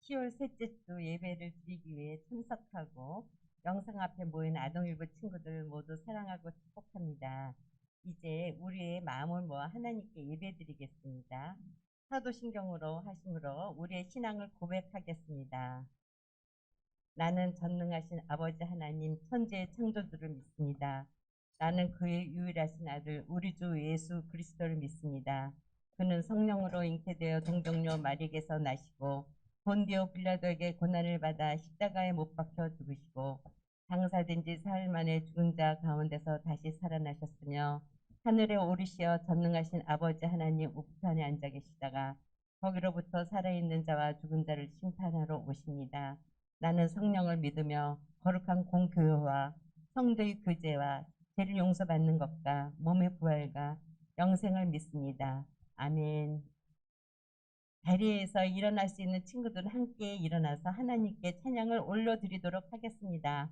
10월 셋째 주 예배를 드리기 위해 참석하고 영상 앞에 모인 아동일부 친구들 모두 사랑하고 축복합니다. 이제 우리의 마음을 모아 하나님께 예배드리겠습니다. 사도신경으로 하심으로 우리의 신앙을 고백하겠습니다. 나는 전능하신 아버지 하나님 천지의 창조주를 믿습니다. 나는 그의 유일하신 아들 우리 주 예수 그리스도를 믿습니다. 그는 성령으로 잉태되어 동정녀 마리에게서 나시고 본디오 빌라도에게 고난을 받아 십자가에 못 박혀 죽으시고 장사된 지 사흘 만에 죽은 자 가운데서 다시 살아나셨으며 하늘에 오르시어 전능하신 아버지 하나님 우편에 앉아 계시다가 거기로부터 살아있는 자와 죽은 자를 심판하러 오십니다. 나는 성령을 믿으며 거룩한 공교회와 성도의 교제와 죄를 용서받는 것과 몸의 부활과 영생을 믿습니다. 아멘. 자리에서 일어날 수 있는 친구들은 함께 일어나서 하나님께 찬양을 올려드리도록 하겠습니다.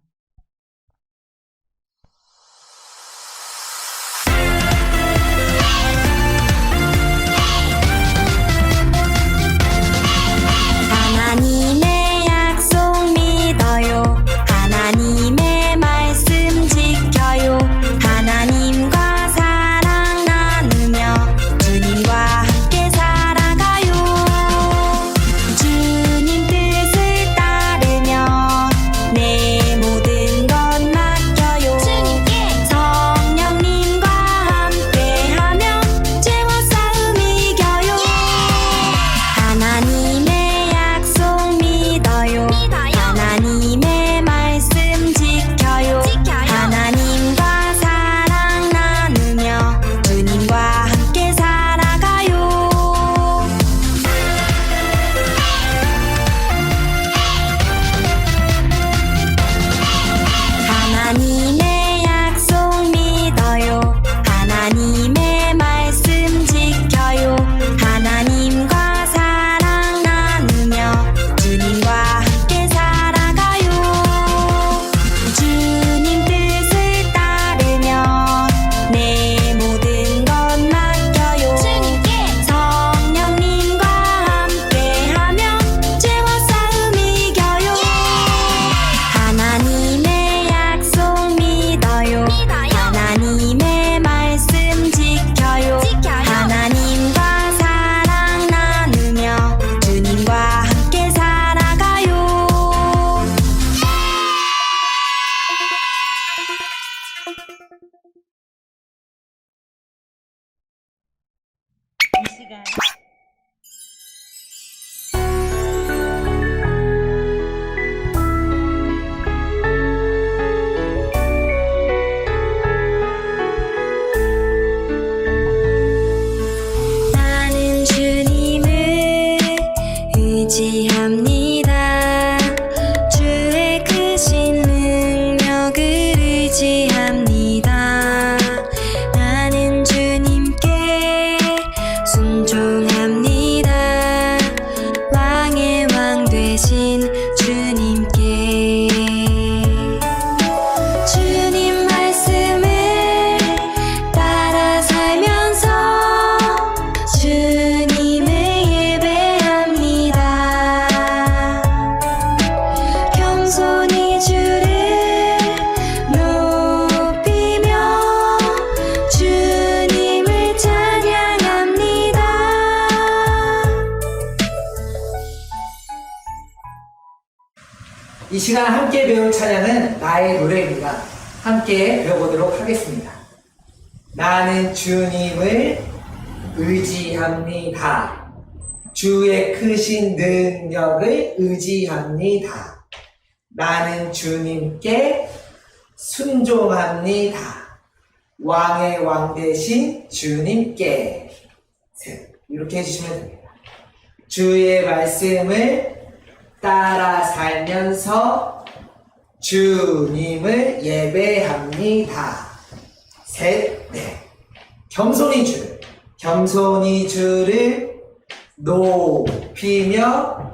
하나님의 약속 믿어요. 하나님의 말씀 지켜요. 하나님과 사랑 나누며 주님과 함께 살아가요. 주님 뜻을 따르며 내 모든 것 맡겨요. 주님께 성령님과 함께하며 죄와 싸움 이겨요. 하나님의 약속 믿어요. 하나님의 말씀 지켜요. 하나님과 사랑 나누며 주님과 함께 살아가요. 하나님의 약속 믿어요. 하나님의 말씀 지켜요. 하나님과 사랑 나누며 주님과 함께 살아가요. 주님 뜻을 따르며 내 모든 것 맡겨요. 주님께 성령님과 함께하며 죄와 싸움 이겨요. 하나님의 약속 믿어요. 하나님의 말씀 지켜요. 하나님과 사랑 나누며 주님과 함께 살아가요. 이 시간 나는 주님을 의지합니다. 주의 크신 능력을 의지합니다. 나는 주님께 순종합니다. 왕의 왕 되신 주님께 주님 말씀을 따라 살면서 주님을 예배합니다. 겸손히 주를 높이며 주님을 찬양합니다. 이 시간 함께 배울 찬양은 나의 노래입니다. 함께 배워보도록 하겠습니다. 나는 주님을 의지합니다. 주의 크신 능력을 의지합니다. 나는 주님께 순종합니다. 왕의 왕 되신 주님께. 이렇게 해주시면 됩니다. 주의 말씀을 따라 살면서 주님을 예배합니다. 셋, 넷. 겸손히 주를 높이며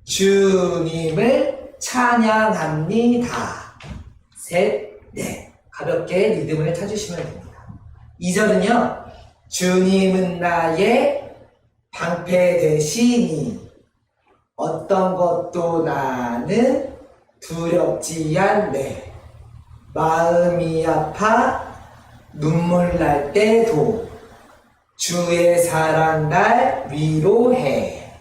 주님을 찬양합니다. 셋, 넷. 가볍게 리듬을 타주시면 됩니다. 2절은요. 주님은 나의 방패 되시니 어떤 것도 나는 두렵지 않네. 마음이 아파 눈물 날 때도 주의 사랑 날 위로해.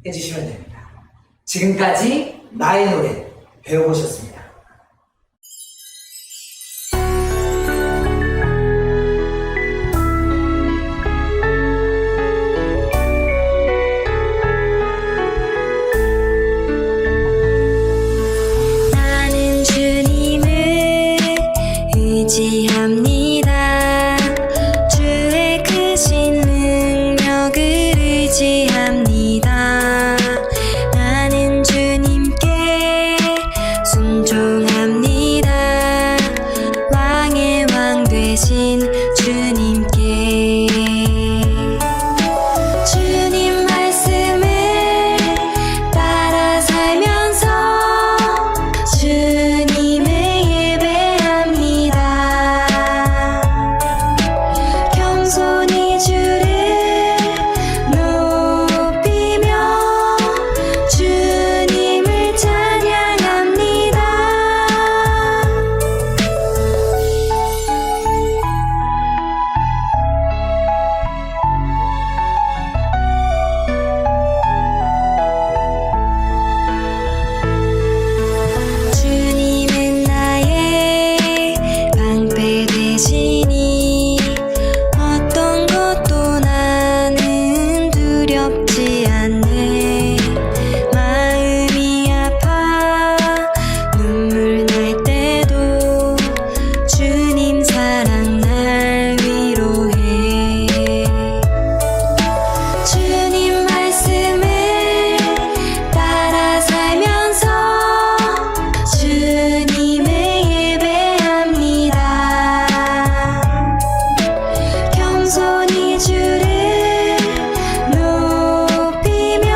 해주시면 됩니다. 지금까지 나의 노래 배워보셨습니다. 나는 주님을 의지합니다. 주의 크신 능력을 의지합니다. 나는 주님께 순종합니다. 왕의 왕 되신 주님께. 주님 말씀을 따라 살면서 주님을 예배합니다. 겸손히 주를 높이며 주님을 찬양합니다. 주님은 나의 방패 되시니 어떤 것도 나는 두렵지 않네. 마음이 아파 눈물 날 때도 주님 사랑 날 위로해. 주님 말씀을 따라 살면서 주님을 예배합니다. 겸손히 주를 높이며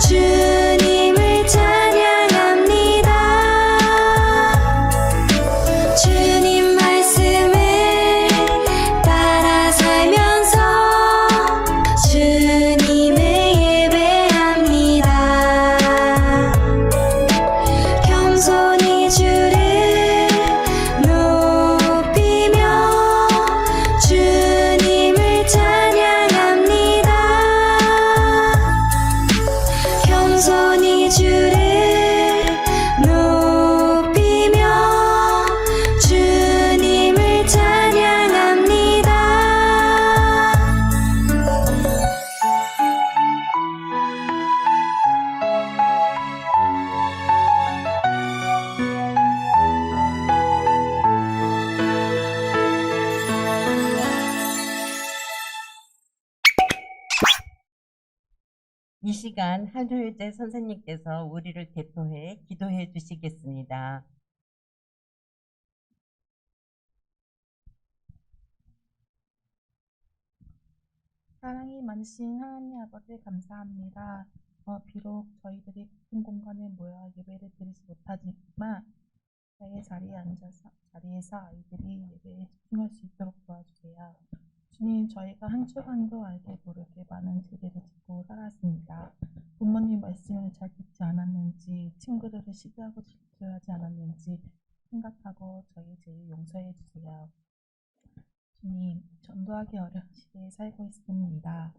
주님을 찬양합니다. 주님 말씀을 따라 살면서 주님을 예배합니다. 겸손히 주를 높이며 주님을 찬양합니다. 겸손히 주를 높이며 주님을 찬양합니다. 이 시간 한효재 선생님께서 우리를 대표해 기도해 주시겠습니다. 사랑이 많으신 하나님 아버지 감사합니다. 비록 저희들이 같은 공간에 모여 예배를 드리지 못하지만 자의 자리에서 아이들이 예배에 집중할 수 있도록 도와주세요. 주님, 저희가 한 주간도 알게 모르게 많은 죄를 짓고 살았습니다. 부모님 말씀을 잘 듣지 않았는지, 친구들을 시기하고 질투하지 않았는지 생각하고 저희 죄를 용서해 주세요. 주님, 전도하기 어려운 시대에 살고 있습니다.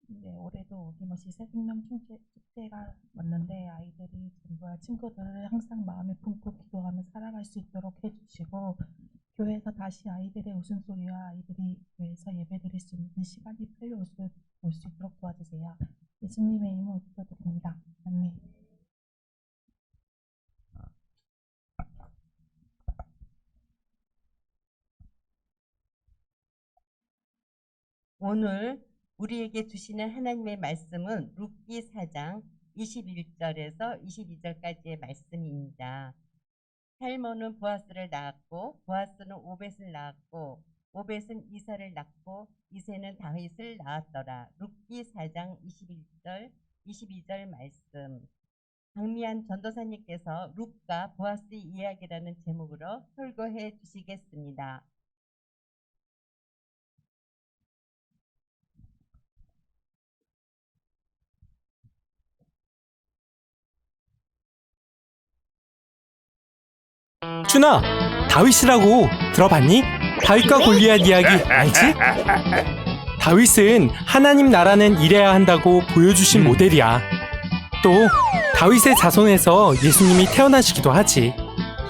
네, 올해도 어김없이 새생명 축제가 왔는데 아이들이 전도할 친구들을 항상 마음에 품고 기도하며 살아갈 수 있도록 해주시고, 교회에서 다시 아이들의 웃음소리와 아이들이 교회에서 예배드릴 수 있는 시간이 빨리 올 수 있도록 도와주세요. 예수님의 이름으로 기도드립니다. 아멘. 오늘 우리에게 주시는 하나님의 말씀은 룻기 4장 21절에서 22절까지의 말씀입니다. 살몬은 보아스를 낳았고 보아스는 오벳을 낳았고 오벳은 이사를 낳고 이새는 다윗을 낳았더라. 룻기 4장 21절 22절 말씀. 박미안 전도사님께서 룻과 보아스의 이야기라는 제목으로 설교해 주시겠습니다. 석준아, 다윗이라고 들어봤니? 다윗과 골리앗 이야기 알지? 다윗은 하나님 나라는 이래야 한다고 보여주신 모델이야. 또 다윗의 자손에서 예수님이 태어나시기도 하지.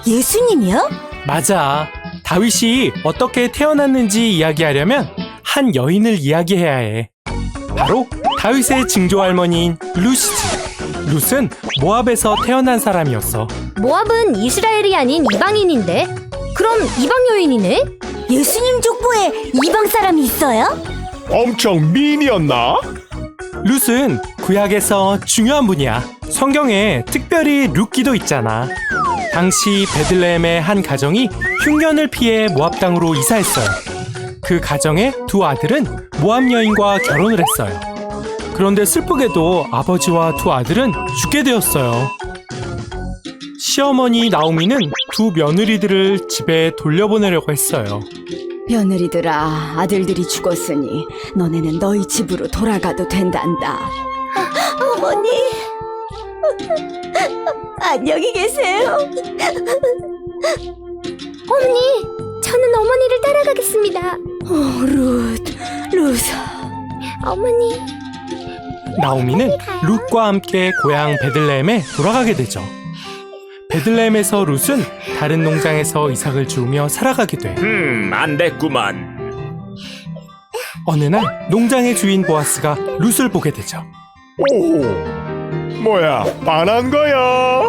예수님이요? 맞아. 다윗이 어떻게 태어났는지 이야기하려면 한 여인을 이야기해야 해. 바로 다윗의 증조 할머니인 룻이지. 룻은 모압에서 태어난 사람이었어. 모압은 이스라엘이 아닌 이방인인데? 그럼 이방 여인이네? 예수님 족보에 이방 사람이 있어요? 엄청 미인이었나? 룻은 구약에서 중요한 분이야. 성경에 특별히 룻기도 있잖아. 당시 베들레헴의 한 가정이 흉년을 피해 모압 땅으로 이사했어요. 그 가정의 두 아들은 모압 여인과 결혼을 했어요. 그런데 슬프게도 아버지와 두 아들은 죽게 되었어요. 시어머니 나오미는 두 며느리들을 집에 돌려보내려고 했어요. 며느리들아, 아들들이 죽었으니 너네는 너희 집으로 돌아가도 된단다. 어머니, 안녕히 계세요. 어머니, 저는 어머니를 따라가겠습니다. 룻. 어머니. 나오미는 룻과 함께 고향 베들레헴에 돌아가게 되죠. 베들레헴에서 룻은 다른 농장에서 이삭을 주우며 살아가게 돼. 안 됐구만. 어느 날 농장의 주인 보아스가 룻을 보게 되죠. 오, 뭐야, 반한 거야?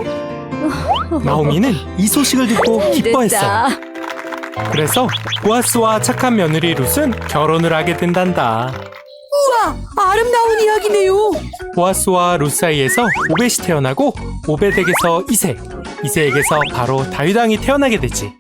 나오미는 이 소식을 듣고 기뻐했어요. 그래서 보아스와 착한 며느리 룻은 결혼을 하게 된단다. 아름다운 이야기네요. 보아스와 룻 사이에서 오벳이 태어나고 오벳에게서 이새, 이새에게서 바로 다윗 왕이 태어나게 되지.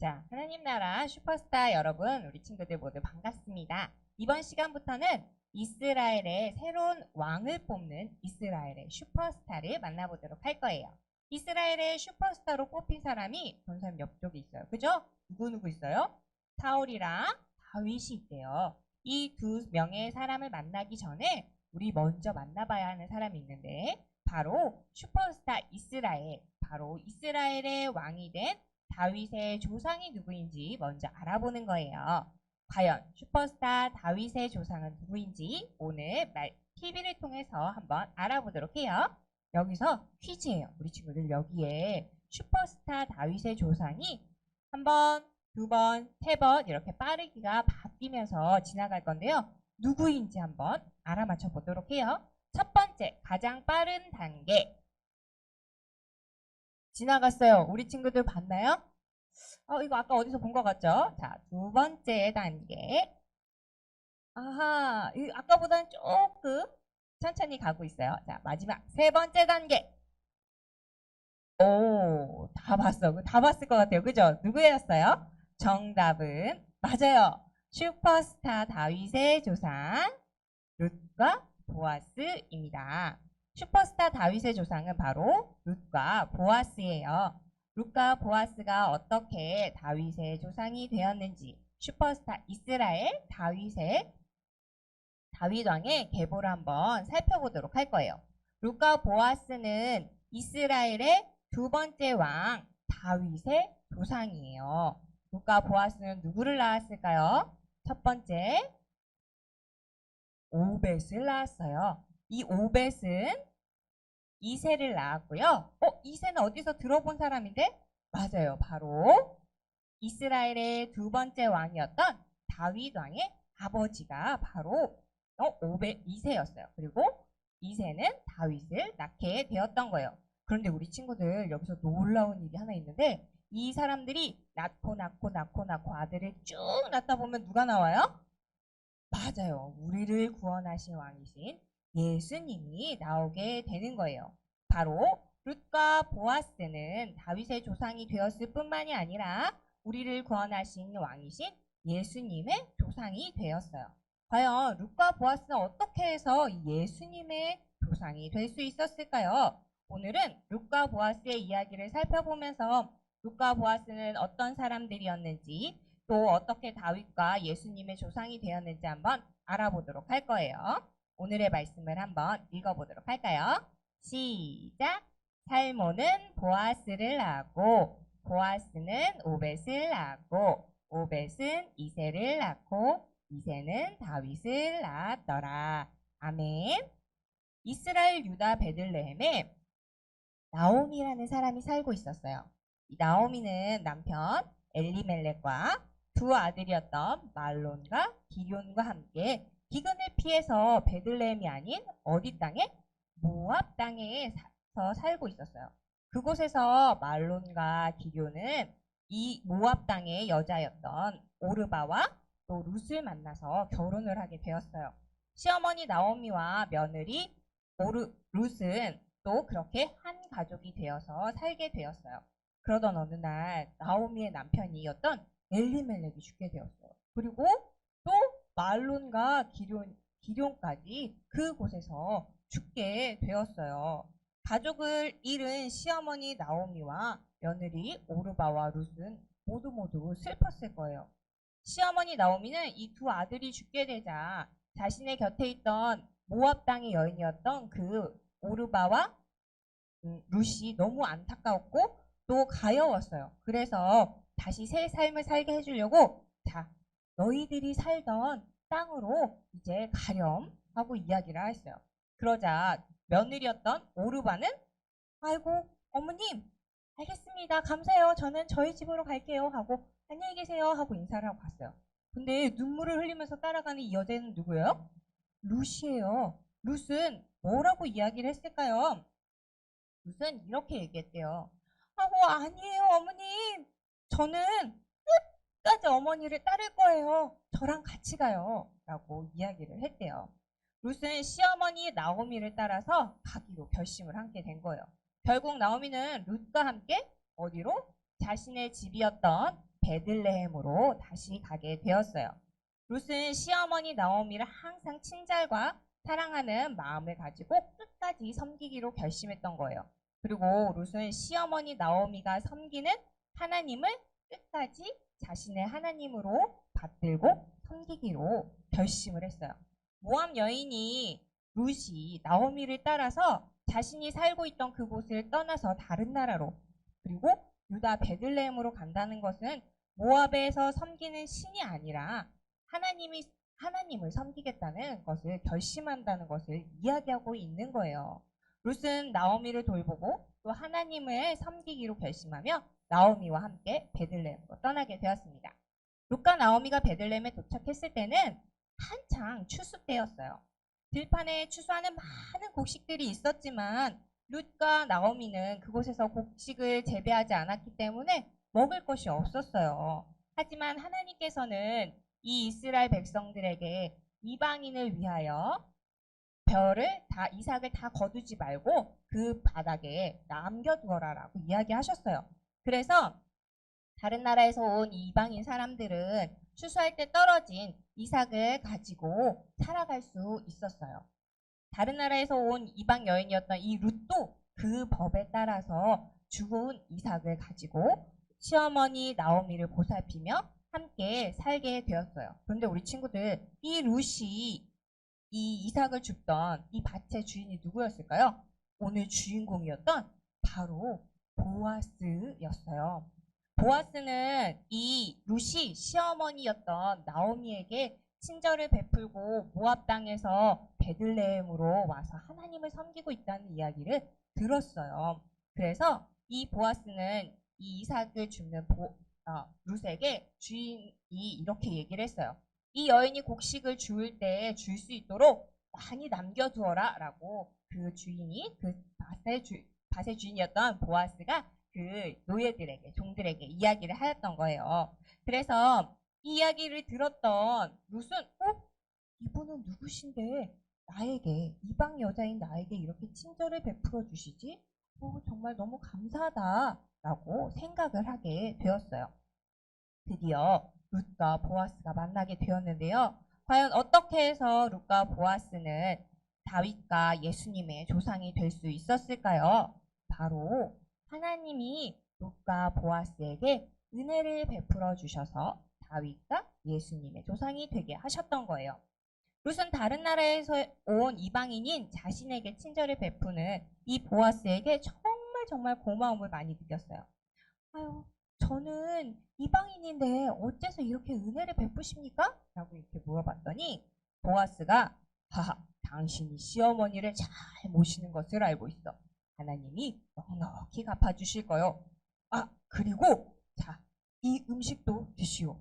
자, 하나님 나라 슈퍼스타 여러분, 우리 친구들 모두 반갑습니다. 이번 시간부터는 이스라엘의 새로운 왕을 뽑는 이스라엘의 슈퍼스타를 만나보도록 할 거예요. 이스라엘의 슈퍼스타로 뽑힌 사람이 본선 옆쪽에 있어요. 그죠? 누구 있어요? 사울이랑 다윗이 있대요. 이 두 명의 사람을 만나기 전에 우리 먼저 만나봐야 하는 사람이 있는데 바로 슈퍼스타 이스라엘, 바로 이스라엘의 왕이 된 다윗의 조상이 누구인지 먼저 알아보는 거예요. 과연 슈퍼스타 다윗의 조상은 누구인지 오늘 TV를 통해서 한번 알아보도록 해요. 여기서 퀴즈예요. 우리 친구들 여기에 슈퍼스타 다윗의 조상이 한 번, 두 번, 세 번 이렇게 빠르기가 바뀌면서 지나갈 건데요. 누구인지 한번 알아맞혀 보도록 해요. 첫 번째, 가장 빠른 단계. 지나갔어요. 우리 친구들 봤나요? 이거 아까 어디서 본 것 같죠? 자, 두 번째 단계. 아하, 아까보다는 조금 천천히 가고 있어요. 자, 마지막 세 번째 단계. 오, 다 봤어. 다 봤을 것 같아요. 그죠? 누구였어요? 정답은 맞아요. 슈퍼스타 다윗의 조상 룻과 보아스입니다. 슈퍼스타 다윗의 조상은 바로 룻과 보아스예요. 룻과 보아스가 어떻게 다윗의 조상이 되었는지 슈퍼스타 이스라엘 다윗 왕의 계보를 한번 살펴보도록 할 거예요. 룻과 보아스는 이스라엘의 두 번째 왕 다윗의 조상이에요. 룻과 보아스는 누구를 낳았을까요? 첫 번째 오벳을 낳았어요. 이 오벳은 이새를 낳았고요. 이새는 어디서 들어본 사람인데? 맞아요. 바로 이스라엘의 두 번째 왕이었던 다윗 왕의 아버지가 바로 이새였어요. 그리고 이새는 다윗을 낳게 되었던 거예요. 그런데 우리 친구들 여기서 놀라운 일이 하나 있는데 이 사람들이 낳고 아들을 쭉 낳다 보면 누가 나와요? 맞아요. 우리를 구원하신 왕이신 예수님이 나오게 되는 거예요. 바로 룻과 보아스는 다윗의 조상이 되었을 뿐만이 아니라 우리를 구원하신 왕이신 예수님의 조상이 되었어요. 과연 룻과 보아스는 어떻게 해서 예수님의 조상이 될 수 있었을까요? 오늘은 룻과 보아스의 이야기를 살펴보면서 룻과 보아스는 어떤 사람들이었는지 또 어떻게 다윗과 예수님의 조상이 되었는지 한번 알아보도록 할 거예요. 오늘의 말씀을 한번 읽어보도록 할까요? 시작! 살모는 보아스를 낳고 보아스는 오벳을 낳고 오벳은 이새를 낳고 이새는 다윗을 낳았더라. 아멘. 이스라엘 유다 베들레헴에 나오미라는 사람이 살고 있었어요. 이 나오미는 남편 엘리멜렉과 두 아들이었던 말론과 기럧과 함께 기근을 피해서 베들레헴이 아닌 어디 땅에? 모압 땅에서 살고 있었어요. 그곳에서 말론과 기럧은 이 모압 땅의 여자였던 오르바와 또 룻을 만나서 결혼을 하게 되었어요. 시어머니 나오미와 며느리 룻은 또 그렇게 한 가족이 되어서 살게 되었어요. 그러던 어느 날 나오미의 남편이었던 엘리멜렉이 죽게 되었어요. 그리고 또 말론과 기럧까지 그곳에서 죽게 되었어요. 가족을 잃은 시어머니 나오미와 며느리 오르바와 룻은 모두 슬펐을 거예요. 시어머니 나오미는 이 두 아들이 죽게 되자 자신의 곁에 있던 모압 땅의 여인이었던 그 오르바와 룻이 너무 안타까웠고 또 가여웠어요. 그래서 다시 새 삶을 살게 해주려고 자, 너희들이 살던 땅으로 이제 가렴 하고 이야기를 했어요. 그러자 며느리였던 오르바는 아이고 어머님 알겠습니다. 감사해요. 저는 저희 집으로 갈게요 하고 안녕히 계세요 하고 인사를 하고 갔어요. 근데 눈물을 흘리면서 따라가는 이 여자는 누구예요? 룻이에요. 룻은 뭐라고 이야기를 했을까요? 룻은 이렇게 얘기했대요. 아니에요 어머님. 저는 끝까지 어머니를 따를 거예요. 저랑 같이 가요 라고 이야기를 했대요. 룻은 시어머니 나오미를 따라서 가기로 결심을 하게 된 거예요. 결국 나오미는 룻과 함께 어디로? 자신의 집이었던 베들레헴으로 다시 가게 되었어요. 룻은 시어머니 나오미를 항상 친절과 사랑하는 마음을 가지고 끝까지 섬기기로 결심했던 거예요. 그리고 룻은 시어머니 나오미가 섬기는 하나님을 끝까지 자신의 하나님으로 받들고 섬기기로 결심을 했어요. 모압 여인이 룻이 나오미를 따라서 자신이 살고 있던 그곳을 떠나서 다른 나라로 그리고 유다 베들레헴으로 간다는 것은 모압에서 섬기는 신이 아니라 하나님을 섬기겠다는 것을 결심한다는 것을 이야기하고 있는 거예요. 룻은 나오미를 돌보고 또 하나님을 섬기기로 결심하며 나오미와 함께 베들레헴으로 떠나게 되었습니다. 룻과 나오미가 베들레헴에 도착했을 때는 한창 추수 때였어요. 들판에 추수하는 많은 곡식들이 있었지만 룻과 나오미는 그곳에서 곡식을 재배하지 않았기 때문에 먹을 것이 없었어요. 하지만 하나님께서는 이 이스라엘 백성들에게 이방인을 위하여 이삭을 다 거두지 말고 그 바닥에 남겨두어라라고 이야기하셨어요. 그래서 다른 나라에서 온 이방인 사람들은 추수할 때 떨어진 이삭을 가지고 살아갈 수 있었어요. 다른 나라에서 온 이방 여인이었던 이 룻도 그 법에 따라서 죽은 이삭을 가지고 시어머니 나오미를 보살피며 함께 살게 되었어요. 그런데 우리 친구들, 이 룻이 이 이삭을 줍던 이 밭의 주인이 누구였을까요? 오늘 주인공이었던 바로 보아스였어요. 보아스는 이 룻이 시어머니였던 나오미에게 친절을 베풀고 모압 땅에서 베들레헴으로 와서 하나님을 섬기고 있다는 이야기를 들었어요. 그래서 이 보아스는 이 이삭을 줍는 룻에게 주인이 이렇게 얘기를 했어요. 이 여인이 곡식을 줄 때 줄 수 있도록 많이 남겨두어라 라고 그 주인이 그 밭의 주인이었던 보아스가 그 노예들에게 종들에게 이야기를 하였던 거예요. 그래서 이 이야기를 들었던 룻은 이분은 누구신데 나에게 이방 여자인 나에게 이렇게 친절을 베풀어 주시지? 정말 너무 감사하다 라고 생각을 하게 되었어요. 드디어 룻과 보아스가 만나게 되었는데요. 과연 어떻게 해서 룻과 보아스는 다윗과 예수님의 조상이 될 수 있었을까요? 바로 하나님이 룻과 보아스에게 은혜를 베풀어 주셔서 다윗과 예수님의 조상이 되게 하셨던 거예요. 룻은 다른 나라에서 온 이방인인 자신에게 친절을 베푸는 이 보아스에게 정말 정말 고마움을 많이 느꼈어요. 아유, 저는 이방인인데 어째서 이렇게 은혜를 베푸십니까? 라고 이렇게 물어봤더니 보아스가 하하, 당신이 시어머니를 잘 모시는 것을 알고 있어. 하나님이 넉넉히 갚아주실 거요. 아, 그리고 자, 이 음식도 드시오.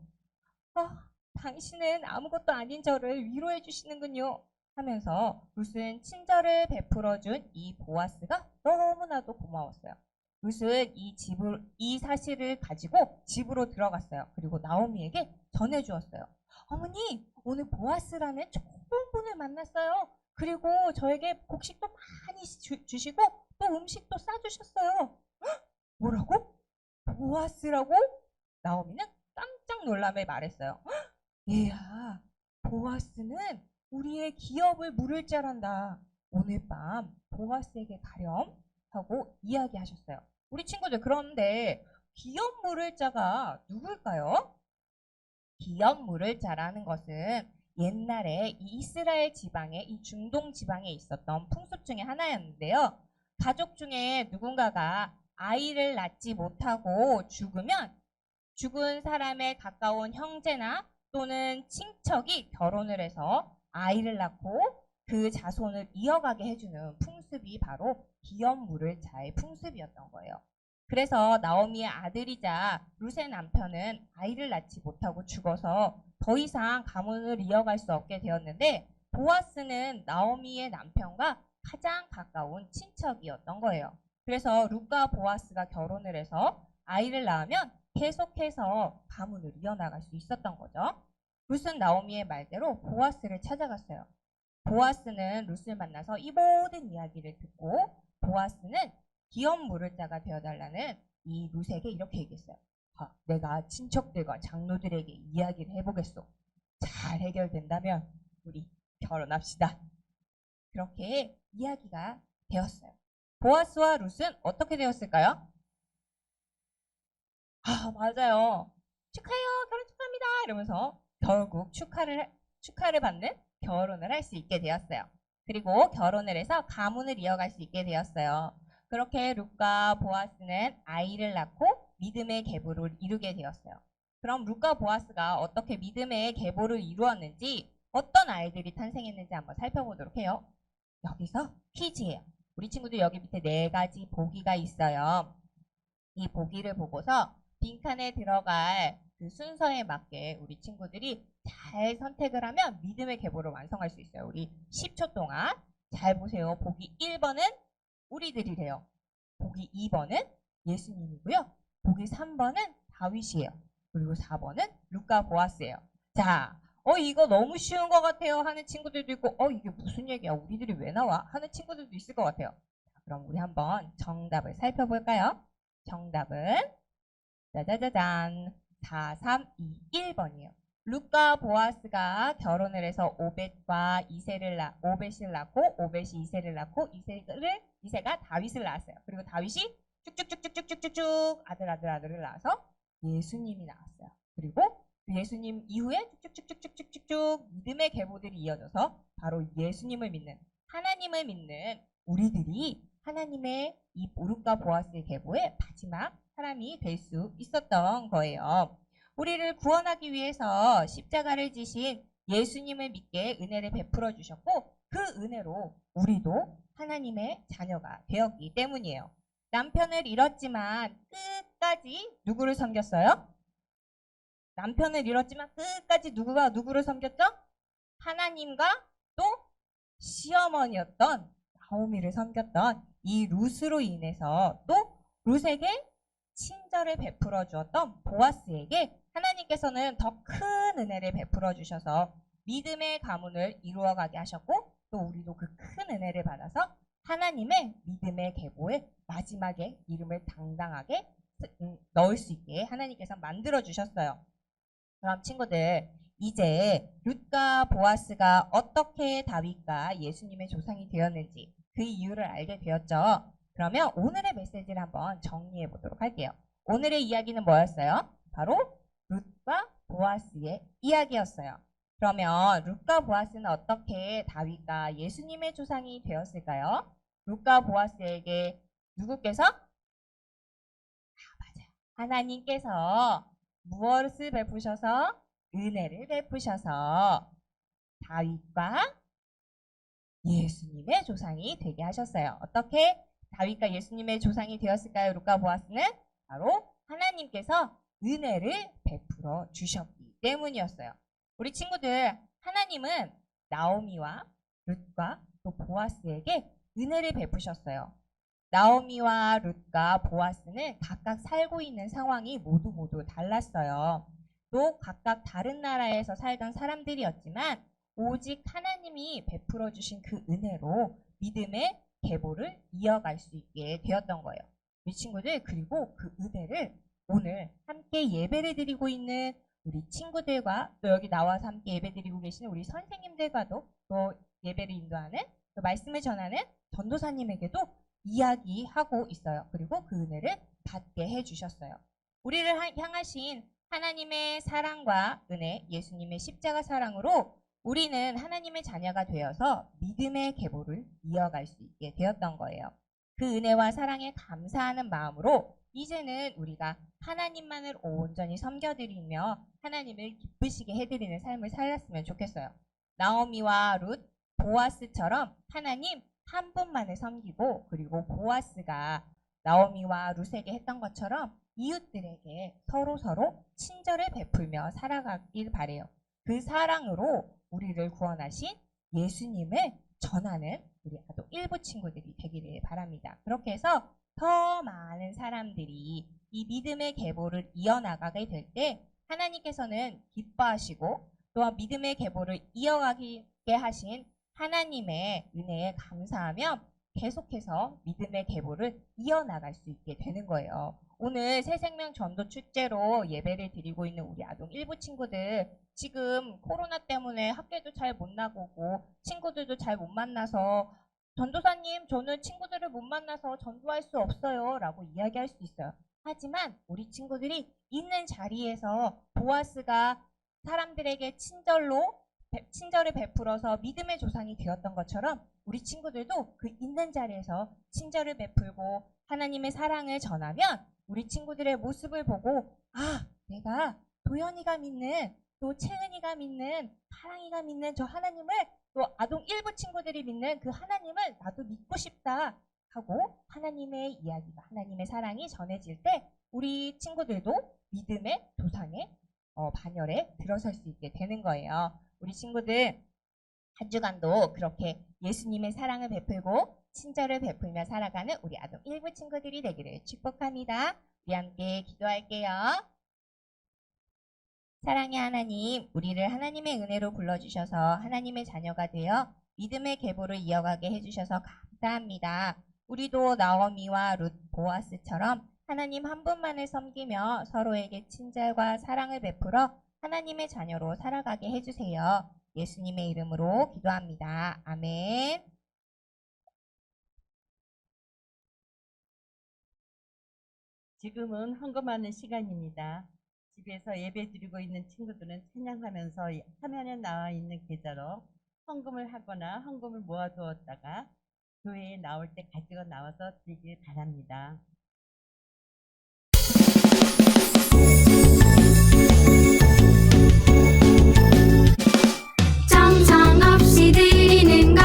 아, 당신은 아무것도 아닌 저를 위로해 주시는군요. 하면서 룻은 친절을 베풀어준 이 보아스가 너무나도 고마웠어요. 룻은 이 사실을 가지고 집으로 들어갔어요. 그리고 나오미에게 전해주었어요. 어머니, 오늘 보아스라는 좋은 분을 만났어요. 그리고 저에게 곡식도 많이 주시고 또 음식도 싸주셨어요. 헉, 뭐라고? 보아스라고? 나오미는 깜짝 놀라며 말했어요. 헉, 얘야, 보아스는 우리의 기업을 물을 줄 안다. 오늘 밤 보아스에게 가렴 하고 이야기하셨어요. 우리 친구들, 그런데 기업 물을 자가 누굴까요? 기업 물을 자라는 것은 옛날에 이 이스라엘 지방의 이 중동 지방에 있었던 풍습 중에 하나였는데요. 가족 중에 누군가가 아이를 낳지 못하고 죽으면 죽은 사람의 가까운 형제나 또는 친척이 결혼을 해서 아이를 낳고 그 자손을 이어가게 해주는 풍습이 바로 기업 물을 자의 풍습이었던 거예요. 그래서 나오미의 아들이자 룻의 남편은 아이를 낳지 못하고 죽어서 더 이상 가문을 이어갈 수 없게 되었는데 보아스는 나오미의 남편과 가장 가까운 친척이었던 거예요. 그래서 룻과 보아스가 결혼을 해서 아이를 낳으면 계속해서 가문을 이어나갈 수 있었던 거죠. 룻은 나오미의 말대로 보아스를 찾아갔어요. 보아스는 룻을 만나서 이 모든 이야기를 듣고 보아스는 기업 물을 자가 되어달라는 이 룻에게 이렇게 얘기했어요. 내가 친척들과 장로들에게 이야기를 해보겠소. 잘 해결된다면 우리 결혼합시다. 그렇게 이야기가 되었어요. 보아스와 룻은 어떻게 되었을까요? 맞아요. 축하해요. 결혼 축하합니다. 이러면서 결국 축하를 받는 결혼을 할 수 있게 되었어요. 그리고 결혼을 해서 가문을 이어갈 수 있게 되었어요. 그렇게 룻과 보아스는 아이를 낳고 믿음의 계보를 이루게 되었어요. 그럼 룻과 보아스가 어떻게 믿음의 계보를 이루었는지, 어떤 아이들이 탄생했는지 한번 살펴보도록 해요. 여기서 퀴즈예요. 우리 친구들 여기 밑에 4가지 보기가 있어요. 이 보기를 보고서 빈칸에 들어갈 그 순서에 맞게 우리 친구들이 잘 선택을 하면 믿음의 계보를 완성할 수 있어요. 우리 10초 동안 잘 보세요. 보기 1번은 우리들이래요. 보기 2번은 예수님이고요. 보기 3번은 다윗이에요. 그리고 4번은 룻과 보아스예요. 자, 이거 너무 쉬운 것 같아요 하는 친구들도 있고, 이게 무슨 얘기야? 우리들이 왜 나와? 하는 친구들도 있을 것 같아요. 자, 그럼 우리 한번 정답을 살펴볼까요? 정답은 짜자자잔 4, 3, 2, 1번이에요. 룻과 보아스가 결혼을 해서 오벳을 낳고 오벳이 이새를 낳고 이새가 다윗을 낳았어요. 그리고 다윗이 쭉쭉쭉쭉쭉쭉쭉 아들을 낳아서 예수님이 나왔어요. 그리고 예수님 이후에 쭉쭉쭉쭉쭉쭉 믿음의 계보들이 이어져서 바로 예수님을 믿는, 하나님을 믿는 우리들이 하나님의 이 룻과 보아스의 계보의 마지막 사람이 될 수 있었던 거예요. 우리를 구원하기 위해서 십자가를 지신 예수님을 믿게 은혜를 베풀어 주셨고, 그 은혜로 우리도 하나님의 자녀가 되었기 때문이에요. 남편을 잃었지만 끝까지 누구를 섬겼어요? 남편을 잃었지만 끝까지 누구를 섬겼죠? 하나님과 또 시어머니였던 나오미를 섬겼던 이 룻으로 인해서 또 룻에게 친절을 베풀어 주었던 보아스에게 하나님께서는 더 큰 은혜를 베풀어 주셔서 믿음의 가문을 이루어가게 하셨고, 또 우리도 그 큰 은혜를 받아서 하나님의 믿음의 계보에 마지막에 이름을 당당하게 넣을 수 있게 하나님께서 만들어 주셨어요. 그럼 친구들, 이제 룻과 보아스가 어떻게 다윗과 예수님의 조상이 되었는지 그 이유를 알게 되었죠. 그러면 오늘의 메시지를 한번 정리해 보도록 할게요. 오늘의 이야기는 뭐였어요? 바로 룻과 보아스의 이야기였어요. 그러면 룻과 보아스는 어떻게 다윗과 예수님의 조상이 되었을까요? 룻과 보아스에게 누구께서? 맞아요. 하나님께서 무엇을 베푸셔서? 은혜를 베푸셔서 다윗과 예수님의 조상이 되게 하셨어요. 어떻게 다윗과 예수님의 조상이 되었을까요? 룻과 보아스는 바로 하나님께서 은혜를 베풀어 주셨기 때문이었어요. 우리 친구들, 하나님은 나오미와 룻과 또 보아스에게 은혜를 베푸셨어요. 나오미와 룻과 보아스는 각각 살고 있는 상황이 모두 달랐어요. 또 각각 다른 나라에서 살던 사람들이었지만 오직 하나님이 베풀어 주신 그 은혜로 믿음의 계보를 이어갈 수 있게 되었던 거예요. 우리 친구들, 그리고 그 은혜를 오늘 함께 예배를 드리고 있는 우리 친구들과 또 여기 나와서 함께 예배 드리고 계시는 우리 선생님들과도 또 예배를 인도하는 또 말씀을 전하는 전도사님에게도 이야기하고 있어요. 그리고 그 은혜를 받게 해주셨어요. 우리를 향하신 하나님의 사랑과 은혜, 예수님의 십자가 사랑으로 우리는 하나님의 자녀가 되어서 믿음의 계보를 이어갈 수 있게 되었던 거예요. 그 은혜와 사랑에 감사하는 마음으로 이제는 우리가 하나님만을 온전히 섬겨드리며 하나님을 기쁘시게 해드리는 삶을 살았으면 좋겠어요. 나오미와 룻, 보아스처럼 하나님 한 분만을 섬기고, 그리고 보아스가 나오미와 룻에게 했던 것처럼 이웃들에게 서로 친절을 베풀며 살아가길 바래요. 그 사랑으로 우리를 구원하신 예수님을 전하는 우리 아동 일부 친구들이 되기를 바랍니다. 그렇게 해서 더 많은 사람들이 이 믿음의 계보를 이어나가게 될 때 하나님께서는 기뻐하시고, 또한 믿음의 계보를 이어가게 하신 하나님의 은혜에 감사하며 계속해서 믿음의 계보를 이어나갈 수 있게 되는 거예요. 오늘 새생명 전도 축제로 예배를 드리고 있는 우리 아동 일부 친구들, 지금 코로나 때문에 학교도 잘 못 나가고 친구들도 잘 못 만나서 전도사님, 저는 친구들을 못 만나서 전도할 수 없어요 라고 이야기할 수 있어요. 하지만 우리 친구들이 있는 자리에서 보아스가 사람들에게 친절을 베풀어서 믿음의 조상이 되었던 것처럼 우리 친구들도 그 있는 자리에서 친절을 베풀고 하나님의 사랑을 전하면 우리 친구들의 모습을 보고, 아, 내가 도연이가 믿는, 또 채은이가 믿는, 하랑이가 믿는 저 하나님을, 또 아동 일부 친구들이 믿는 그 하나님을 나도 믿고 싶다 하고 하나님의 이야기가, 하나님의 사랑이 전해질 때 우리 친구들도 믿음의 조상의 반열에 들어설 수 있게 되는 거예요. 우리 친구들 한 주간도 그렇게 예수님의 사랑을 베풀고 친절을 베풀며 살아가는 우리 아동 일부 친구들이 되기를 축복합니다. 우리 함께 기도할게요. 사랑의 하나님, 우리를 하나님의 은혜로 불러주셔서 하나님의 자녀가 되어 믿음의 계보를 이어가게 해주셔서 감사합니다. 우리도 나오미와 룻, 보아스처럼 하나님 한 분만을 섬기며 서로에게 친절과 사랑을 베풀어 하나님의 자녀로 살아가게 해주세요. 예수님의 이름으로 기도합니다. 아멘. 지금은 헌금하는 시간입니다. 집에서 예배 드리고 있는 친구들은 찬양하면서 화면에 나와 있는 계좌로 헌금을 하거나 헌금을 모아두었다가 교회에 나올 때 가지고 나와서 드리길 바랍니다. 정성없이 드리는 것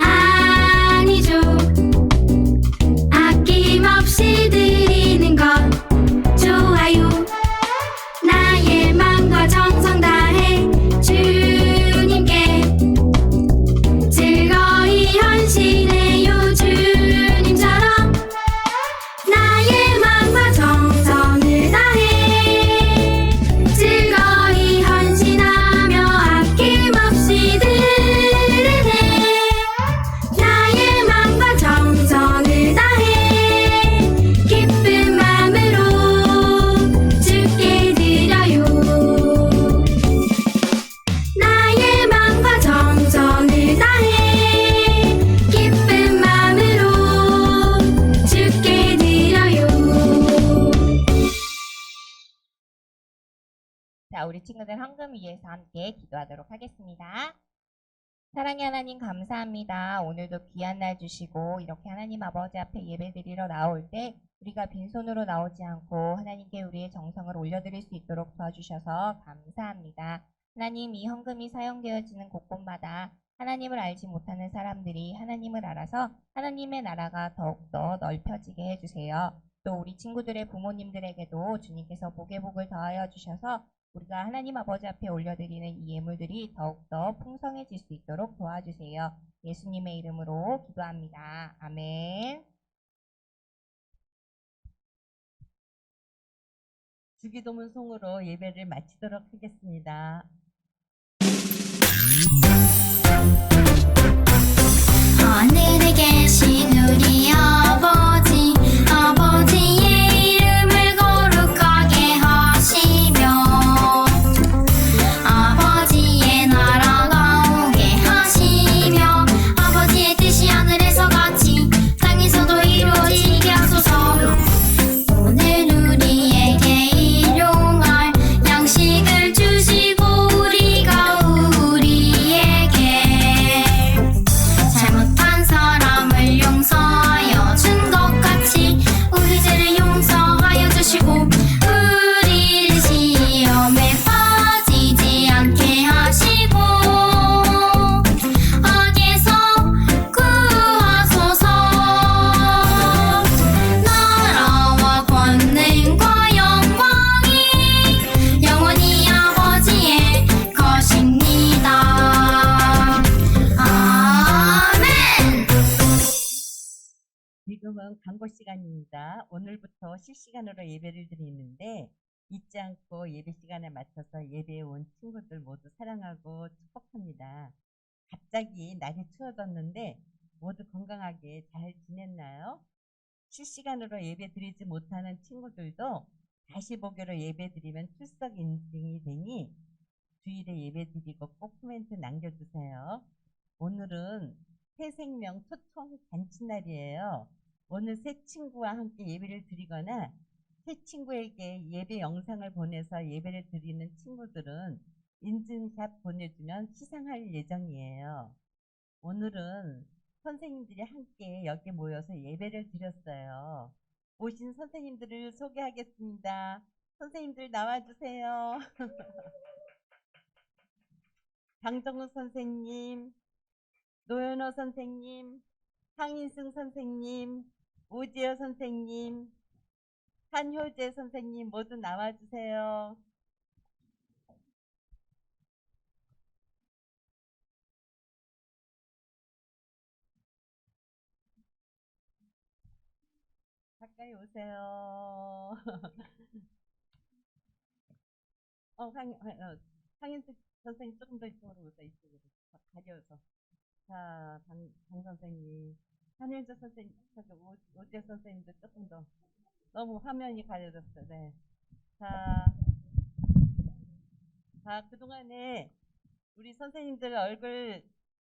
아니죠. 아낌없이 드리는 것 좋아요. 나의 맘과 정성 다해 주님께 즐거이 헌신해요. 주님처럼 자, 우리 친구들 헌금 위해서 함께 기도하도록 하겠습니다. 사랑의 하나님 감사합니다. 오늘도 귀한 날 주시고 이렇게 하나님 아버지 앞에 예배드리러 나올 때 우리가 빈손으로 나오지 않고 하나님께 우리의 정성을 올려드릴 수 있도록 도와주셔서 감사합니다. 하나님, 이 헌금이 사용되어지는 곳곳마다 하나님을 알지 못하는 사람들이 하나님을 알아서 하나님의 나라가 더욱더 넓혀지게 해주세요. 또 우리 친구들의 부모님들에게도 주님께서 복의 복을 더하여 주셔서 우리가 하나님 아버지 앞에 올려드리는 이 예물들이 더욱더 풍성해질 수 있도록 도와주세요. 예수님의 이름으로 기도합니다. 아멘. 주기도문 송으로 예배를 마치도록 하겠습니다. 하늘에 계신 우리 아버지, 아버지의 이름을 거룩하게 하시며 아버지의 나라가 오게 하시며 아버지의 뜻이 하늘에서 같이 땅에서도 이루어지게 하소서. 오늘 우리에게 일용할 양식을 주시고 우리가 우리에게 잘못한 사람을 용서하여 준 것 같이 우리 죄를 용서하여 주시고 우리를 시험에 빠지지 않게 하시고 악에서 구하소서. 나라와 권능과 영광이 영원히 아버지의 것입니다. 아멘. 지금은 광고 시간입니다. 오늘부터 실시간으로 예배를 드리는데 잊지 않고 예배 시간에 맞춰서 예배에 온 친구들 모두 사랑하고 축복합니다. 갑자기 날이 추워졌는데 모두 건강하게 잘 지냈나요? 실시간으로 예배 드리지 못하는 친구들도 다시 보기로 예배 드리면 출석 인증이 되니 주일에 예배 드리고 꼭 코멘트 남겨주세요. 오늘은 새 생명 초청 잔치날이에요. 오늘 새 친구와 함께 예배를 드리거나 새 친구에게 예배 영상을 보내서 예배를 드리는 친구들은 인증샷 보내주면 시상할 예정이에요. 오늘은 선생님들이 함께 여기 모여서 예배를 드렸어요. 오신 선생님들을 소개하겠습니다. 선생님들 나와주세요. 장정우 선생님, 노현호 선생님, 황인승 선생님, 오지여 선생님, 한효재 선생님 모두 나와주세요. 가까이 오세요. 황인승 선생님 조금 더 이쪽으로 오세요. 이쪽으로 가려서. 자, 장 선생님, 한효재 선생님, 저기 오지여 선생님도 조금 더. 너무 화면이 가려졌어요. 네. 자, 그동안에 우리 선생님들 얼굴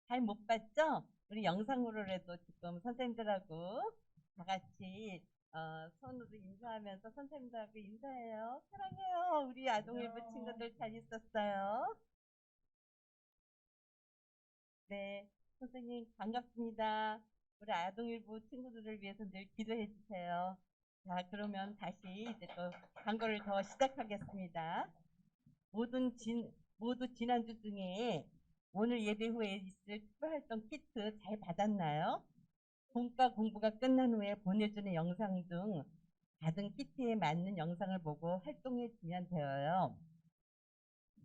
잘 못 봤죠? 우리 영상으로라도 지금 선생님들하고 다 같이 손으로 인사하면서 선생님들하고 인사해요. 사랑해요. 우리 아동일부 친구들 잘 있었어요. 네, 선생님 반갑습니다. 우리 아동일부 친구들을 위해서 늘 기도해 주세요. 자, 그러면 다시 이제 또 광고를 더 시작하겠습니다. 모두 지난주 중에 오늘 예배 후에 있을 특별활동 키트 잘 받았나요? 본과 공부가 끝난 후에 보내주는 영상 등 받은 키트에 맞는 영상을 보고 활동해 주면 되어요.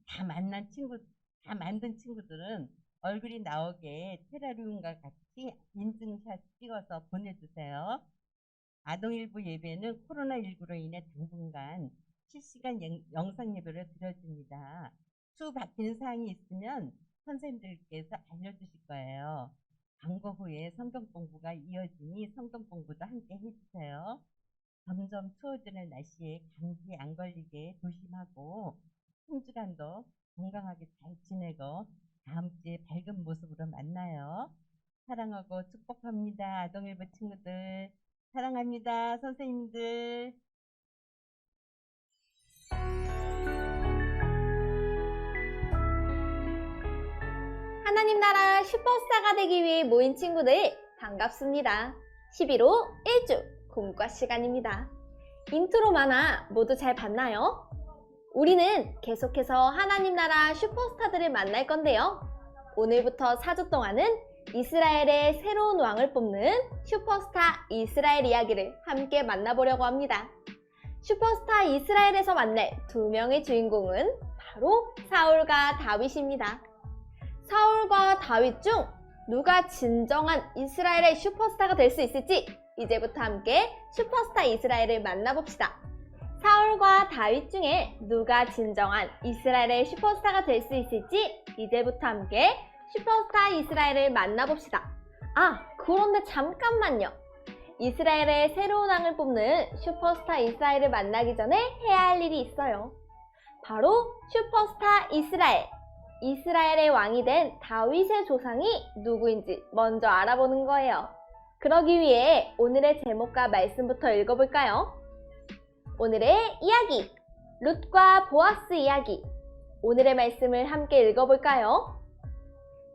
다 만든 친구들은 얼굴이 나오게 테라리움과 같이 인증샷 찍어서 보내주세요. 아동일부 예배는 코로나19로 인해 당분간 실시간 영상 예배를 드려줍니다. 바뀐 사항이 있으면 선생님들께서 알려주실 거예요. 광고 후에 성경 공부가 이어지니 성경 공부도 함께 해주세요. 점점 추워지는 날씨에 감기 안 걸리게 조심하고 한 주간도 건강하게 잘 지내고 다음 주에 밝은 모습으로 만나요. 사랑하고 축복합니다. 아동일부 친구들 사랑합니다. 선생님들. 하나님 나라 슈퍼스타가 되기 위해 모인 친구들 반갑습니다. 11호 1주 공과 시간입니다. 인트로 만화 모두 잘 봤나요? 우리는 계속해서 하나님 나라 슈퍼스타들을 만날 건데요. 오늘부터 4주 동안은 이스라엘의 새로운 왕을 뽑는 슈퍼스타 이스라엘 이야기를 함께 만나보려고 합니다. 슈퍼스타 이스라엘에서 만날 두 명의 주인공은 바로 사울과 다윗입니다. 사울과 다윗 중 누가 진정한 이스라엘의 슈퍼스타가 될 수 있을지 이제부터 함께 슈퍼스타 이스라엘을 만나봅시다. 사울과 다윗 중에 누가 진정한 이스라엘의 슈퍼스타가 될 수 있을지 이제부터 함께 슈퍼스타 이스라엘을 만나봅시다. 그런데 잠깐만요. 이스라엘의 새로운 왕을 뽑는 슈퍼스타 이스라엘을 만나기 전에 해야 할 일이 있어요. 바로 슈퍼스타 이스라엘. 이스라엘의 왕이 된 다윗의 조상이 누구인지 먼저 알아보는 거예요. 그러기 위해 오늘의 제목과 말씀부터 읽어볼까요? 오늘의 이야기, 룻과 보아스 이야기. 오늘의 말씀을 함께 읽어볼까요?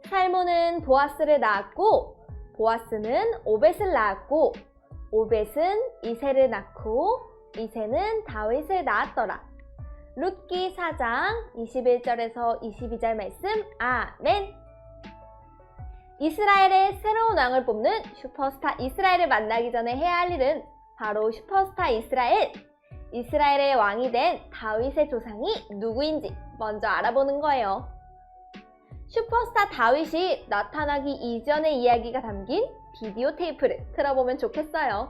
살몬은 보아스를 낳았고 보아스는 오벳을 낳았고 오벳은 이새를 낳고 이새는 다윗을 낳았더라. 룻기 4장 21절에서 22절 말씀. 아멘. 이스라엘의 새로운 왕을 뽑는 슈퍼스타 이스라엘을 만나기 전에 해야 할 일은 바로 슈퍼스타 이스라엘, 이스라엘의 왕이 된 다윗의 조상이 누구인지 먼저 알아보는 거예요. 슈퍼스타 다윗이 나타나기 이전의 이야기가 담긴 비디오 테이프를 틀어보면 좋겠어요.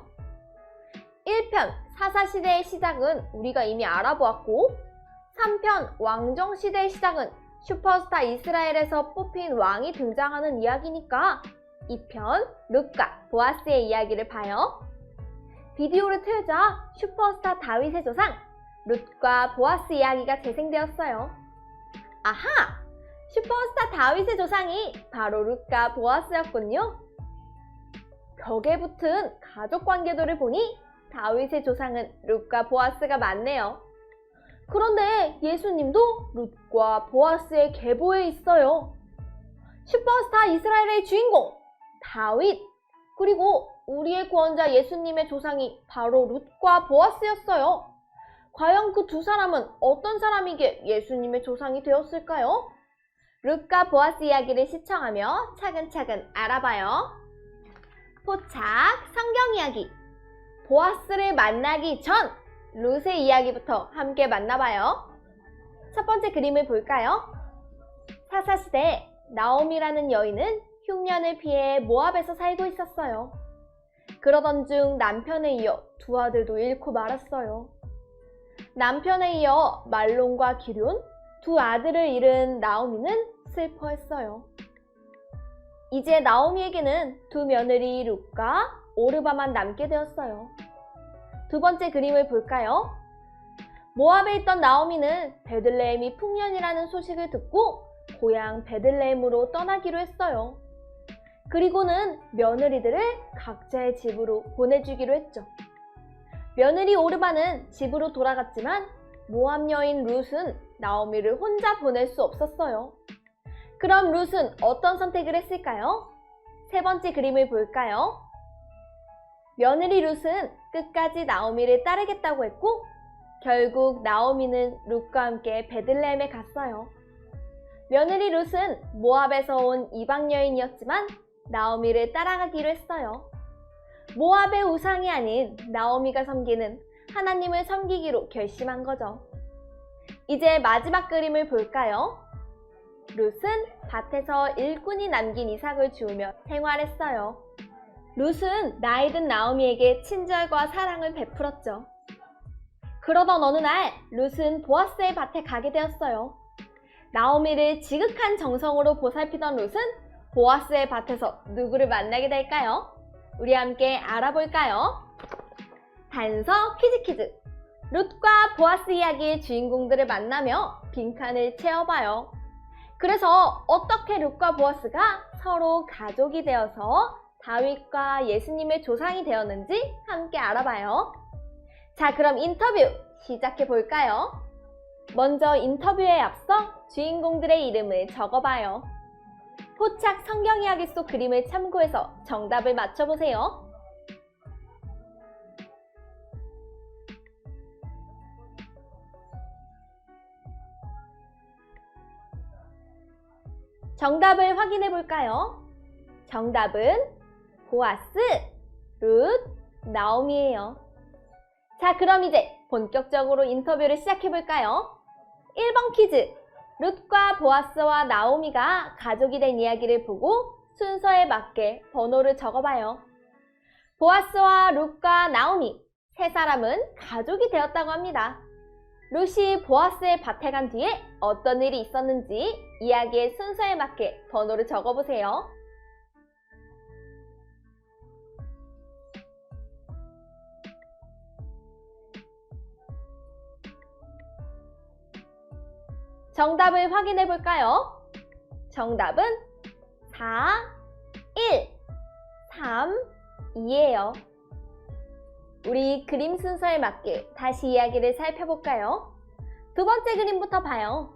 1편 사사시대의 시작은 우리가 이미 알아보았고 3편 왕정시대의 시작은 슈퍼스타 이스라엘에서 뽑힌 왕이 등장하는 이야기니까 2편 룻과 보아스의 이야기를 봐요. 비디오를 틀자 슈퍼스타 다윗의 조상 룻과 보아스 이야기가 재생되었어요. 아하! 슈퍼스타 다윗의 조상이 바로 룻과 보아스였군요. 벽에 붙은 가족 관계도를 보니 다윗의 조상은 룻과 보아스가 맞네요. 그런데 예수님도 룻과 보아스의 계보에 있어요. 슈퍼스타 이스라엘의 주인공 다윗, 그리고 우리의 구원자 예수님의 조상이 바로 룻과 보아스였어요. 과연 그 두 사람은 어떤 사람이기에 예수님의 조상이 되었을까요? 룻과 보아스 이야기를 시청하며 차근차근 알아봐요. 포착 성경 이야기. 보아스를 만나기 전 룻의 이야기부터 함께 만나봐요. 첫 번째 그림을 볼까요? 사사시대 나오미라는 여인은 흉년을 피해 모압에서 살고 있었어요. 그러던 중 남편에 이어 두 아들도 잃고 말았어요. 남편에 이어 말론과 기륜, 두 아들을 잃은 나오미는 슬퍼했어요. 이제 나오미에게는 두 며느리 룻과 오르바만 남게 되었어요. 두 번째 그림을 볼까요? 모압에 있던 나오미는 베들레헴이 풍년이라는 소식을 듣고 고향 베들레헴으로 떠나기로 했어요. 그리고는 며느리들을 각자의 집으로 보내주기로 했죠. 며느리 오르바는 집으로 돌아갔지만 모압 여인 룻은 나오미를 혼자 보낼 수 없었어요. 그럼 룻은 어떤 선택을 했을까요? 세 번째 그림을 볼까요? 며느리 룻은 끝까지 나오미를 따르겠다고 했고 결국 나오미는 룻과 함께 베들레헴에 갔어요. 며느리 룻은 모압에서 온 이방 여인이었지만 나오미를 따라가기로 했어요. 모압의 우상이 아닌 나오미가 섬기는 하나님을 섬기기로 결심한 거죠. 이제 마지막 그림을 볼까요? 룻은 밭에서 일꾼이 남긴 이삭을 주우며 생활했어요. 룻은 나이든 나오미에게 친절과 사랑을 베풀었죠. 그러던 어느 날 룻은 보아스의 밭에 가게 되었어요. 나오미를 지극한 정성으로 보살피던 룻은 보아스의 밭에서 누구를 만나게 될까요? 우리 함께 알아볼까요? 단서 퀴즈. 룻과 보아스 이야기의 주인공들을 만나며 빈칸을 채워봐요. 그래서 어떻게 룻과 보아스가 서로 가족이 되어서 다윗과 예수님의 조상이 되었는지 함께 알아봐요. 자, 그럼 인터뷰 시작해 볼까요? 먼저 인터뷰에 앞서 주인공들의 이름을 적어봐요. 포착 성경 이야기 속 그림을 참고해서 정답을 맞춰보세요. 정답을 확인해 볼까요? 정답은 보아스, 룻, 나오미예요. 자, 그럼 이제 본격적으로 인터뷰를 시작해 볼까요? 1번 퀴즈. 룻과 보아스와 나오미가 가족이 된 이야기를 보고 순서에 맞게 번호를 적어봐요. 보아스와 룻과 나오미, 세 사람은 가족이 되었다고 합니다. 룻이 보아스의 밭에 간 뒤에 어떤 일이 있었는지 이야기의 순서에 맞게 번호를 적어보세요. 정답을 확인해 볼까요? 정답은 4, 1, 3, 2예요. 우리 그림 순서에 맞게 다시 이야기를 살펴볼까요? 두 번째 그림부터 봐요.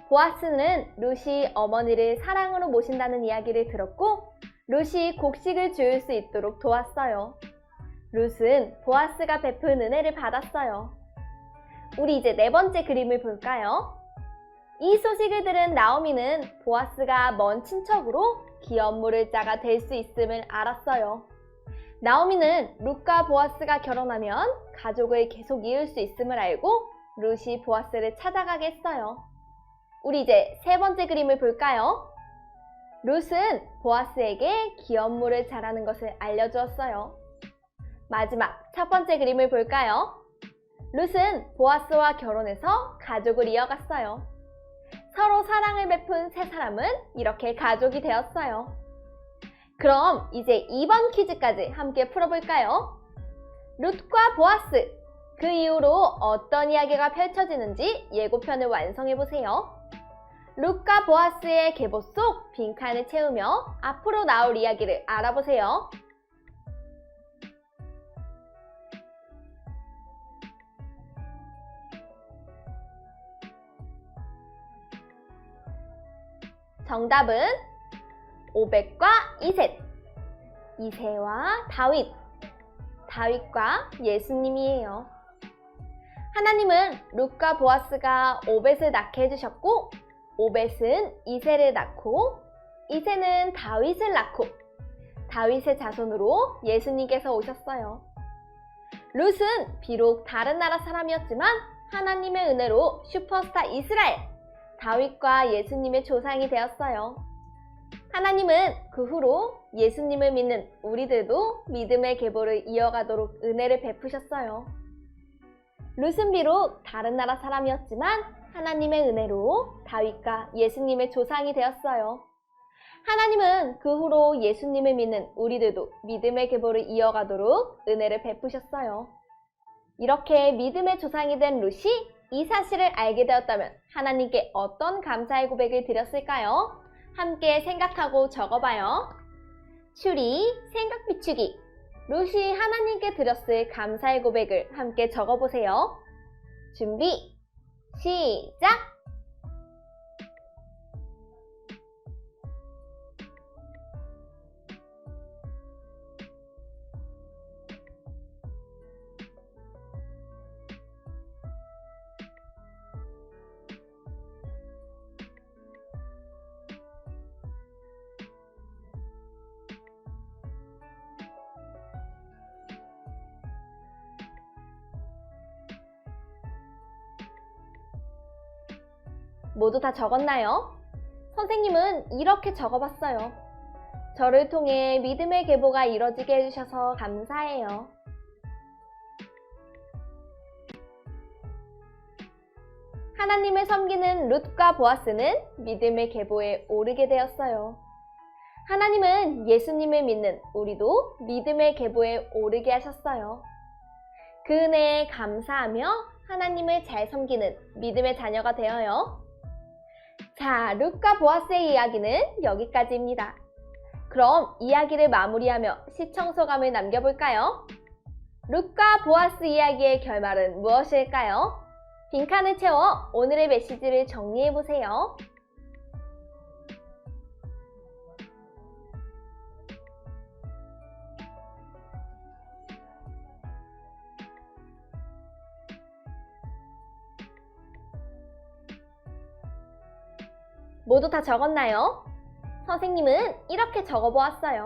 보아스는 룻이 어머니를 사랑으로 모신다는 이야기를 들었고 룻이 곡식을 주울 수 있도록 도왔어요. 룻은 보아스가 베푼 은혜를 받았어요. 우리 이제 네 번째 그림을 볼까요? 이 소식을 들은 나오미는 보아스가 먼 친척으로 기업물을 자가 될 수 있음을 알았어요. 나오미는 룻과 보아스가 결혼하면 가족을 계속 이을 수 있음을 알고 룻이 보아스를 찾아가게 했어요. 우리 이제 세 번째 그림을 볼까요? 룻은 보아스에게 기업물을 자라는 것을 알려주었어요. 마지막 첫 번째 그림을 볼까요? 룻은 보아스와 결혼해서 가족을 이어갔어요. 서로 사랑을 베푼 세 사람은 이렇게 가족이 되었어요. 그럼 이제 2번 퀴즈까지 함께 풀어볼까요? 룻과 보아스, 그 이후로 어떤 이야기가 펼쳐지는지 예고편을 완성해보세요. 룻과 보아스의 계보 속 빈칸을 채우며 앞으로 나올 이야기를 알아보세요. 정답은 오벳과 이셋, 이세와 다윗, 다윗과 예수님이에요. 하나님은 룻과 보아스가 오벳을 낳게 해주셨고 오벳은 이세를 낳고 이세는 다윗을 낳고 다윗의 자손으로 예수님께서 오셨어요. 룻은 비록 다른 나라 사람이었지만 하나님의 은혜로 슈퍼스타 이스라엘, 다윗과 예수님의 조상이 되었어요. 하나님은 그 후로 예수님을 믿는 우리들도 믿음의 계보를 이어가도록 은혜를 베푸셨어요. 룻은 비록 다른 나라 사람이었지만 하나님의 은혜로 다윗과 예수님의 조상이 되었어요. 하나님은 그 후로 예수님을 믿는 우리들도 믿음의 계보를 이어가도록 은혜를 베푸셨어요. 이렇게 믿음의 조상이 된 룻이 이 사실을 알게 되었다면 하나님께 어떤 감사의 고백을 드렸을까요? 함께 생각하고 적어봐요. 추리, 생각 비추기. 룻이 하나님께 드렸을 감사의 고백을 함께 적어보세요. 준비, 시작! 모두 다 적었나요? 선생님은 이렇게 적어봤어요. 저를 통해 믿음의 계보가 이뤄지게 해주셔서 감사해요. 하나님을 섬기는 룻과 보아스는 믿음의 계보에 오르게 되었어요. 하나님은 예수님을 믿는 우리도 믿음의 계보에 오르게 하셨어요. 그 은혜에 감사하며 하나님을 잘 섬기는 믿음의 자녀가 되어요. 자, 룻과 보아스의 이야기는 여기까지입니다. 그럼 이야기를 마무리하며 시청 소감을 남겨볼까요? 룻과 보아스 이야기의 결말은 무엇일까요? 빈칸을 채워 오늘의 메시지를 정리해보세요. 모두 다 적었나요? 선생님은 이렇게 적어보았어요.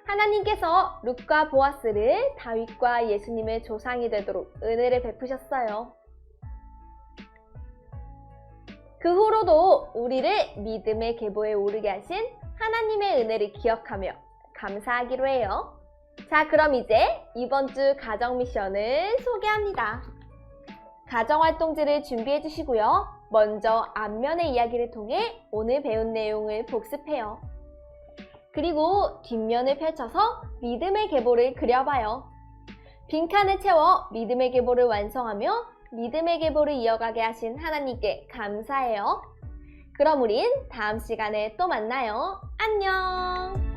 하나님께서 룻과 보아스를 다윗과 예수님의 조상이 되도록 은혜를 베푸셨어요. 그 후로도 우리를 믿음의 계보에 오르게 하신 하나님의 은혜를 기억하며 감사하기로 해요. 자, 그럼 이제 이번 주 가정 미션을 소개합니다. 가정활동지를 준비해 주시고요. 먼저 앞면의 이야기를 통해 오늘 배운 내용을 복습해요. 그리고 뒷면을 펼쳐서 믿음의 계보를 그려봐요. 빈칸을 채워 믿음의 계보를 완성하며 믿음의 계보를 이어가게 하신 하나님께 감사해요. 그럼 우린 다음 시간에 또 만나요. 안녕!